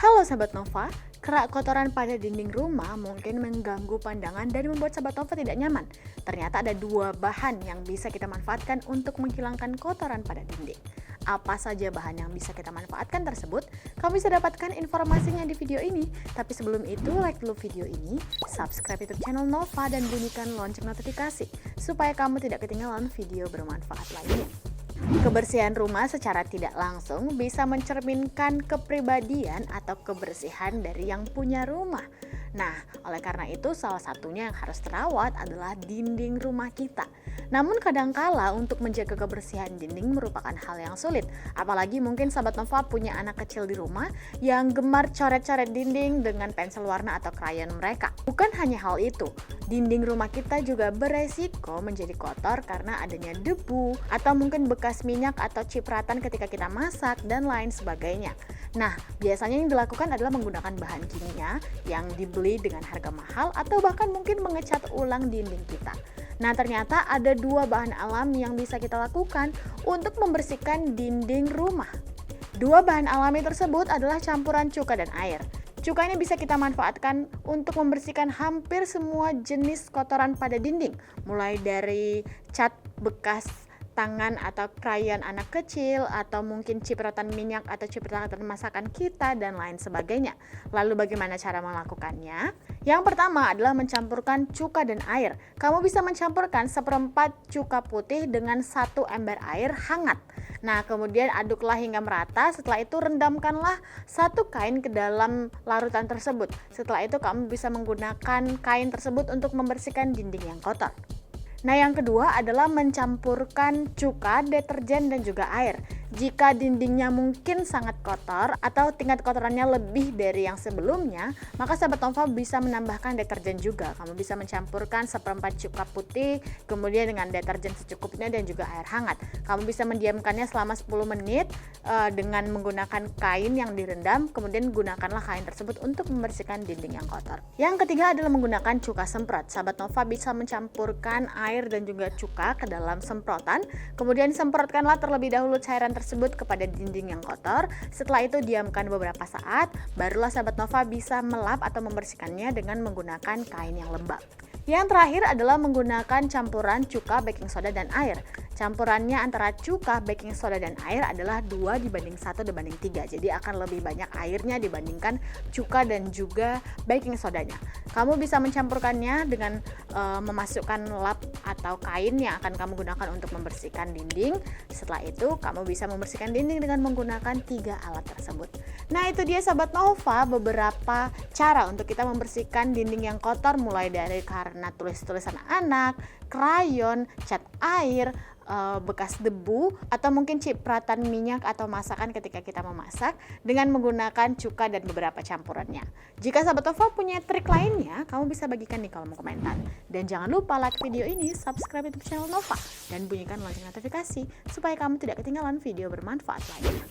Halo Sahabat Nova, kerak kotoran pada dinding rumah mungkin mengganggu pandangan dan membuat Sahabat Nova tidak nyaman. Ternyata ada dua bahan yang bisa kita manfaatkan untuk menghilangkan kotoran pada dinding. Apa saja bahan yang bisa kita manfaatkan tersebut? Kamu bisa dapatkan informasinya di video ini. Tapi sebelum itu, like dulu video ini, subscribe YouTube channel Nova dan bunyikan lonceng notifikasi supaya kamu tidak ketinggalan video bermanfaat lainnya. Kebersihan rumah secara tidak langsung bisa mencerminkan kepribadian atau kebersihan dari yang punya rumah. Nah, oleh karena itu salah satunya yang harus terawat adalah dinding rumah kita. Namun kadangkala untuk menjaga kebersihan dinding merupakan hal yang sulit. Apalagi mungkin Sahabat Nova punya anak kecil di rumah yang gemar coret-coret dinding dengan pensil warna atau krayon mereka. Bukan hanya hal itu, dinding rumah kita juga beresiko menjadi kotor karena adanya debu atau mungkin bekas minyak atau cipratan ketika kita masak dan lain sebagainya. Nah, biasanya yang dilakukan adalah menggunakan bahan kimia yang dibeli dengan harga mahal atau bahkan mungkin mengecat ulang dinding kita. Nah, ternyata ada dua bahan alami yang bisa kita lakukan untuk membersihkan dinding rumah. Dua bahan alami tersebut adalah campuran cuka dan air. Cuka ini bisa kita manfaatkan untuk membersihkan hampir semua jenis kotoran pada dinding, mulai dari cat bekas tangan atau krayon anak kecil, atau mungkin cipratan minyak atau cipratan masakan kita dan lain sebagainya. Lalu bagaimana cara melakukannya? Yang pertama adalah mencampurkan cuka dan air. Kamu bisa mencampurkan 1/4 cuka putih dengan 1 ember air hangat. Nah, kemudian aduklah hingga merata. Setelah itu rendamkanlah 1 kain ke dalam larutan tersebut. Setelah itu kamu bisa menggunakan kain tersebut untuk membersihkan dinding yang kotor. Nah, yang kedua adalah mencampurkan cuka, deterjen, dan juga air. Jika dindingnya mungkin sangat kotor atau tingkat kotorannya lebih dari yang sebelumnya, maka Sahabat Nova bisa menambahkan deterjen juga. Kamu bisa mencampurkan 1/4 cuka putih, kemudian dengan deterjen secukupnya dan juga air hangat. Kamu bisa mendiamkannya selama 10 menit dengan menggunakan kain yang direndam, kemudian gunakanlah kain tersebut untuk membersihkan dinding yang kotor. Yang ketiga adalah menggunakan cuka semprot. Sahabat Nova bisa mencampurkan air dan juga cuka ke dalam semprotan, kemudian semprotkanlah terlebih dahulu cairan tersebut kepada dinding yang kotor. Setelah itu diamkan beberapa saat, barulah Sahabat Nova bisa melap atau membersihkannya dengan menggunakan kain yang lembab. Yang terakhir adalah menggunakan campuran cuka, baking soda, dan air. Campurannya antara cuka, baking soda, dan air adalah 2:1:3. Jadi akan lebih banyak airnya dibandingkan cuka dan juga baking sodanya. Kamu bisa mencampurkannya dengan memasukkan lap atau kain yang akan kamu gunakan untuk membersihkan dinding. Setelah itu kamu bisa membersihkan dinding dengan menggunakan 3 alat tersebut. Nah, itu dia Sahabat Nova beberapa cara untuk kita membersihkan dinding yang kotor, mulai dari karena tulis-tulisan anak, krayon, cat air, bekas debu, atau mungkin cipratan minyak atau masakan ketika kita memasak dengan menggunakan cuka dan beberapa campurannya. Jika Sahabat Nova punya trik lainnya, kamu bisa bagikan di kolom komentar. Dan jangan lupa like video ini, subscribe YouTube channel Nova, dan bunyikan lonceng notifikasi supaya kamu tidak ketinggalan video bermanfaat lainnya.